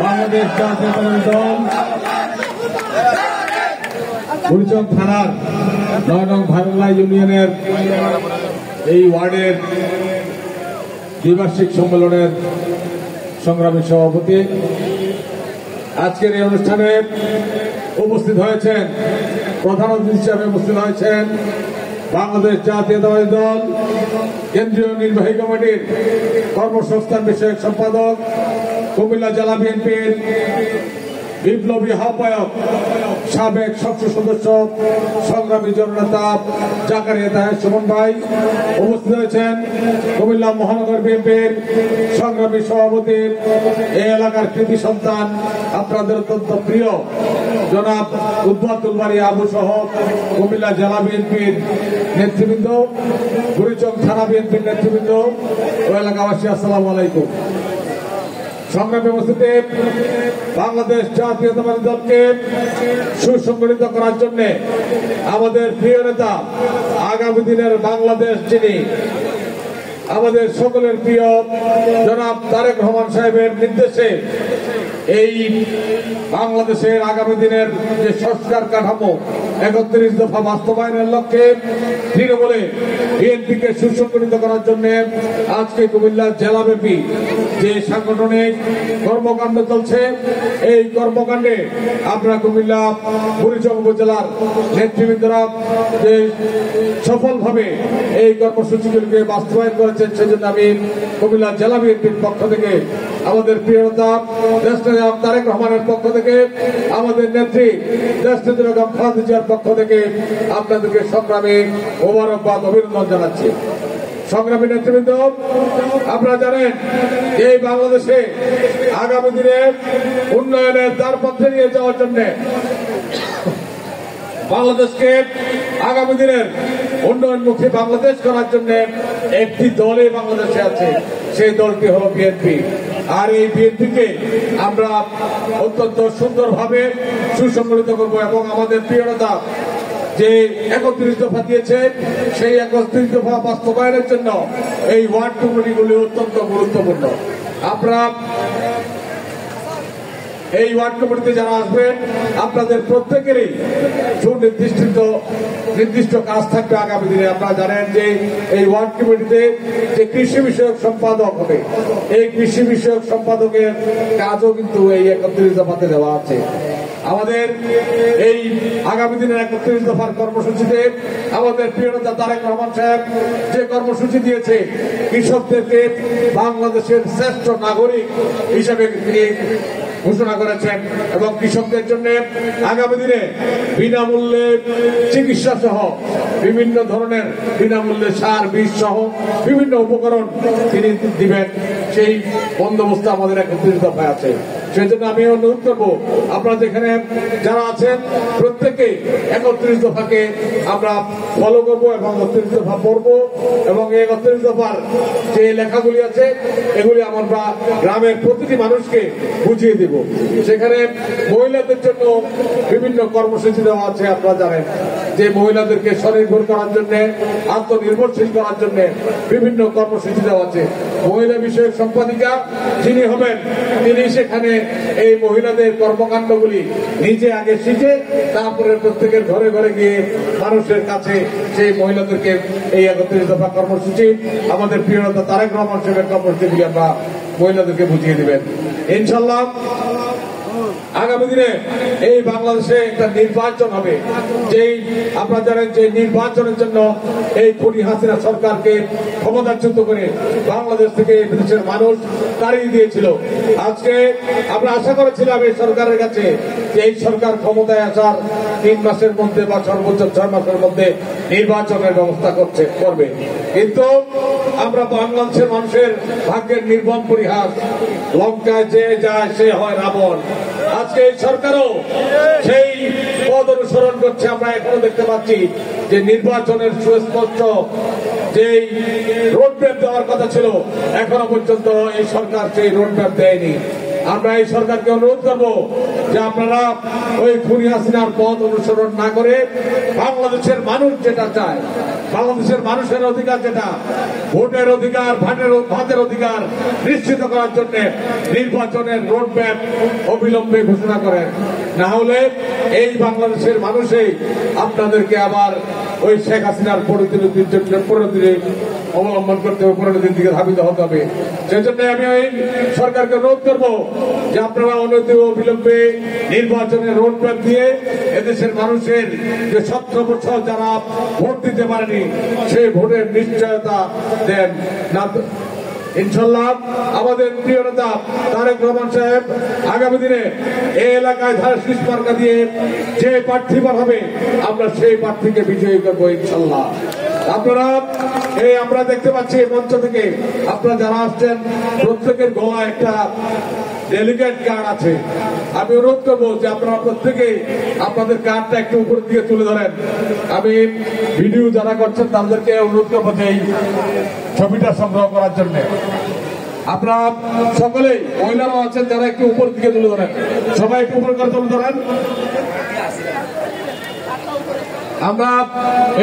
বাংলাদেশ জাতীয়তাবাদী দল বুড়িচং থানার ৯ নং ভারলা ইউনিয়নের এই ওয়ার্ডের দ্বিবার্ষিক সম্মেলনের সংগ্রামী সভাপতি আজকের এই অনুষ্ঠানে উপস্থিত হয়েছেন, প্রধান অতিথি হিসেবে উপস্থিত হয়েছেন বাংলাদেশ জাতীয়তাবাদী দল কেন্দ্রীয় নির্বাহী কমিটির কর্মসংস্থান বিষয়ক সম্পাদক, কুমিল্লা জেলা বিএনপির বিপ্লবী আহ্বায়ক, সাবেক সংসদ সদস্য, সংগ্রামী জননেতা জাকারিয়া তাহের সুমন ভাই উপস্থিত হয়েছেন। কুমিল্লা মহানগর বিএনপির সংগ্রামী সভাপতি, এই এলাকার কৃতি সন্তান, আপনাদের অত্যন্ত প্রিয় জনাব উদ্বাতুল বাড়ি আবু সহ কুমিল্লা জেলা বিএনপির নেতৃবৃন্দ, বুড়িচং থানা বিএনপির নেতৃবৃন্দ ও এলাকাবাসী, আসসালামু আলাইকুম। সংগ্রামী উপস্থিতি, বাংলাদেশ জাতীয়তাবাদী দলকে সুসংগঠিত করার জন্য আমাদের প্রিয় নেতা, আগামী দিনের বাংলাদেশ যিনি আমাদের সকলের প্রিয় জনাব তারেক রহমান সাহেবের নির্দেশে এই বাংলাদেশের আগামী দিনের যে সংস্কার কাঠামো ৩১ দফা বাস্তবায়নের লক্ষ্যে তৃণমূলে বিএনপিকে সুসংগঠিত করার জন্য আজকে কুমিল্লা জেলাব্যাপী যে সাংগঠনিক কর্মকাণ্ড চলছে, এই কর্মকাণ্ডে আমরা কুমিল্লা বুড়িচং উপজেলার নেতৃবৃন্দরা যে সফলভাবে এই কর্মসূচিগুলিকে বাস্তবায়ন করেছেন, সেজন্য আমি কুমিল্লা জেলা বিএনপির পক্ষ থেকে, আমাদের প্রিয় নেতা দেশনেতা তারেক রহমানের পক্ষ থেকে, আমাদের নেত্রী দেশনেত্রী বেগম খালেদা জিয়ার পক্ষ থেকে আপনাদেরকে সংগ্রামী মোবারকবাদ, অভিনন্দন জানাচ্ছি। সংগ্রামী নেতৃবৃন্দ, আপনারা জানেন এই বাংলাদেশে আগামী দিনে উন্নয়নের দ্বার পথে নিয়ে যাওয়ার জন্য, বাংলাদেশকে আগামী দিনের উন্নয়নমুখী বাংলাদেশ করার জন্য একটি দলই বাংলাদেশে আছে, সেই দলটি হল বিএনপি। আর এই বিএনপিকে আমরা অত্যন্ত সুন্দরভাবে সুসংগঠিত করব এবং আমাদের প্রিয় নেতা যে ৩১ দফা দিয়েছে, সেই ৩১ দফা বাস্তবায়নের জন্য এই ওয়ার্ড কমিটিগুলি অত্যন্ত গুরুত্বপূর্ণ। আপনারা এই ওয়ার্ড কমিটিতে যারা আসবেন, আপনাদের প্রত্যেকেরই নির্দিষ্ট কাজ থাকবে আগামী দিনে। আপনারা জানেন যে এই ওয়ার্ড কমিটিতে যে কৃষি বিষয়ক সম্পাদক হবে, এই কৃষি বিষয়ক সম্পাদকের কাজও কিন্তু এই ৩১ দফাতে দেওয়া আছে। আমাদের এই আগামী দিনের ৩১ দফার কর্মসূচিতে আমাদের প্রিয় নেতা তারেক রহমান সাহেব যে কর্মসূচি দিয়েছে, কৃষকদেরকে বাংলাদেশের শ্রেষ্ঠ নাগরিক হিসেবে তিনি ঘোষণা করেছেন এবং কৃষকদের জন্য আগামী দিনে বিনামূল্যে চিকিৎসা সহ বিভিন্ন ধরনের বিনামূল্যে সার, বীজ সহ বিভিন্ন উপকরণ তিনি দিবেন, সেই বন্দোবস্ত আমাদের ৩১ দফায় আছে। সেই জন্য আমি অনুরোধ করবো, আপনারা যেখানে যারা আছেন প্রত্যেকে ৩১ দফাকে আমরা ফলো করবো এবং ৩১ দফা পড়বো এবং এই ৩১ দফার যে লেখাগুলি আছে এগুলি আমরা গ্রামের প্রতিটি মানুষকে বুঝিয়ে দেব। সেখানে মহিলাদের জন্য বিভিন্ন কর্মসূচি দেওয়া আছে। আপনারা জানেন যে মহিলাদেরকে স্বনির্ভর করার জন্য, আত্মনির্ভরশীল করার জন্য বিভিন্ন কর্মসূচি দেওয়া আছে। মহিলা বিষয়ক সম্পাদিকা যিনি হবেন, তিনি সেখানে এই মহিলাদের কর্মকাণ্ডগুলি নিজে আগে শিখে তারপরে প্রত্যেকের ঘরে ঘরে গিয়ে মানুষের কাছে সেই মহিলাদেরকে এই ৩১ দফা কর্মসূচি, আমাদের প্রিয় নেতা তারেক রহমান সাহেবের কর্মসূচিগুলি আমরা মহিলাদেরকে বুঝিয়ে দিবেন। ইনশাল্লাহ আগামী দিনে এই বাংলাদেশে একটা নির্বাচন হবে, যেই আপনারা জানেন যে নির্বাচনের জন্য এই খুনি হাসিনা সরকারকে ক্ষমতাচ্যুত করে বাংলাদেশ থেকে দেশের মানুষ তাড়িয়ে দিয়েছিল। আজকে আমরা আশা করেছিলাম এই সরকারের কাছে যে এই সরকার ক্ষমতায় আসার ৩ মাসের মধ্যে বা সর্বোচ্চ ৬ মাসের মধ্যে নির্বাচনের ব্যবস্থা করবে, কিন্তু আমরা বাংলাদেশের মানুষের ভাগ্যের নির্মম পরিহাস, লঙ্কায় যে যায় সে হয় রাবণ। আজকে এই সরকারও সেই পথ অনুসরণ করছে। আমরা এখনো দেখতে পাচ্ছি যে নির্বাচনের সুস্পষ্ট যে রোডম্যাপ দেওয়ার কথা ছিল, এখনো পর্যন্ত এই সরকার সেই রোডম্যাপ দেয়নি। আমরা এই সরকারকে অনুরোধ করবো যে আপনারা ওই খুনি হাসিনার পথ অনুসরণ না করে বাংলাদেশের মানুষ যেটা চায়, বাংলাদেশের মানুষের অধিকার যেটা ভোটের অধিকার, ভাতের অধিকার নিশ্চিত করার জন্য নির্বাচনের রোডম্যাপ অবিলম্বে ঘোষণা করেন। না হলে এই বাংলাদেশের মানুষই আপনাদেরকে আবার ওই শেখ হাসিনার পরিণতির অবলম্বন করতে হবে, পরিণতির দিকে ধাবিত হতে হবে। সেজন্য আমি এই সরকারকে অনুরোধ করবো যে আপনারা অবিলম্বে নির্বাচনের রোডম্যাপ দিয়ে এদেশের মানুষের যে 17 বছর যারা ভোট দিতে পারেনি সেই ভোটের নিশ্চয়তা দেন। না ইনশাল্লাহ আমাদের প্রিয় নেতা তারেক রহমান সাহেব আগামী দিনে এই এলাকায় ধারে শীষ মার্কা দিয়ে যে প্রার্থী হবে আমরা সেই প্রার্থীকে বিজয়ী করবো ইনশাল্লাহ। আপনারা আমরা দেখতে পাচ্ছি মঞ্চ থেকে আপনারা যারা আসছেন প্রত্যেকের গলায় একটা ডেলিগেট কার্ড আছে। আমি অনুরোধ করবো যে আপনারা প্রত্যেকেই আপনাদের কার্ডটা একটু উপরের দিকে তুলে ধরেন। আমি ভিডিও যারা করছেন তাদেরকে অনুরোধ করবো যে এই ছবিটা সংগ্রহ করার জন্য। আপনারা সকলেই মহিলারাও আছেন যারা একটু উপর দিকে তুলে ধরেন, সবাই একটু উপর করে তুলে ধরেন। আমরা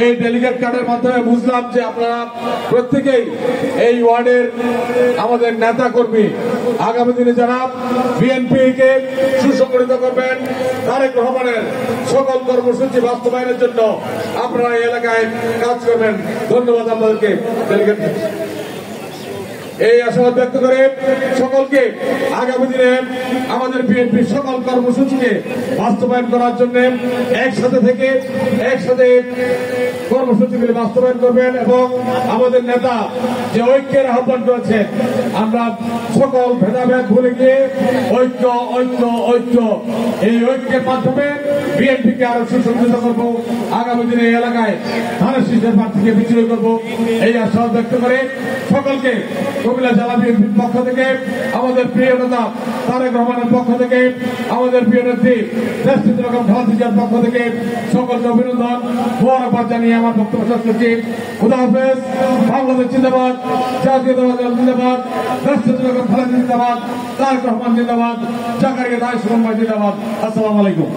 এই ডেলিগেট কার্ডের মাধ্যমে বুঝলাম যে আপনারা প্রত্যেকেই এই ওয়ার্ডের আমাদের নেতা কর্মী। আগামী দিনে যারা বিএনপি কে সুসংগঠিত করবেন, তারেক রহমানের সকল কর্মসূচি বাস্তবায়নের জন্য আপনারা এই এলাকায় কাজ করবেন। ধন্যবাদ আপনাদেরকে। ডেলিগেট এই আশাবাদ ব্যক্ত করে সকলকে আগামী দিনে আমাদের বিএনপির সকল কর্মসূচিকে বাস্তবায়ন করার জন্য একসাথে থেকে একসাথে কর্মসূচিগুলি বাস্তবায়ন করবেন এবং আমাদের নেতা যে ঐক্যের আহ্বান করেছেন আমরা সকল ভেদাভেদ ভুলে গিয়ে ঐক্য ঐক্য ঐক্য এই ঐক্যের মাধ্যমে বিএনপিকে আরো সুসংগঠিত করবো। আগামী দিনে এই এলাকায় ধানের শীষের প্রার্থীকে বিজয়ী করবো এই আশাবাদ ব্যক্ত করে সকলকে কুমিল্লা জেলা বিএনপির পক্ষ থেকে, আমাদের প্রিয় নেতা তারেক রহমানের পক্ষ থেকে, আমাদের প্রিয় নেত্রী দেশনেত্রী বেগম খালেদা জিয়ার পক্ষ থেকে সকলকে অভিনন্দন মোবারকবাদ জানিয়ে আমার বক্তব্য শেষ করছি। খুদা হাফেজ। বাংলাদেশ জিন্দাবাদ, জাতীয়তাবাদ জিন্দাবাদ, দেশনেত্রী বেগম খালেদা জিন্দাবাদ, তারেক রহমান জিন্দাবাদ, জাকারিয়া দায় সুমন ভাই জিন্দাবাদ। আসসালামু আলাইকুম।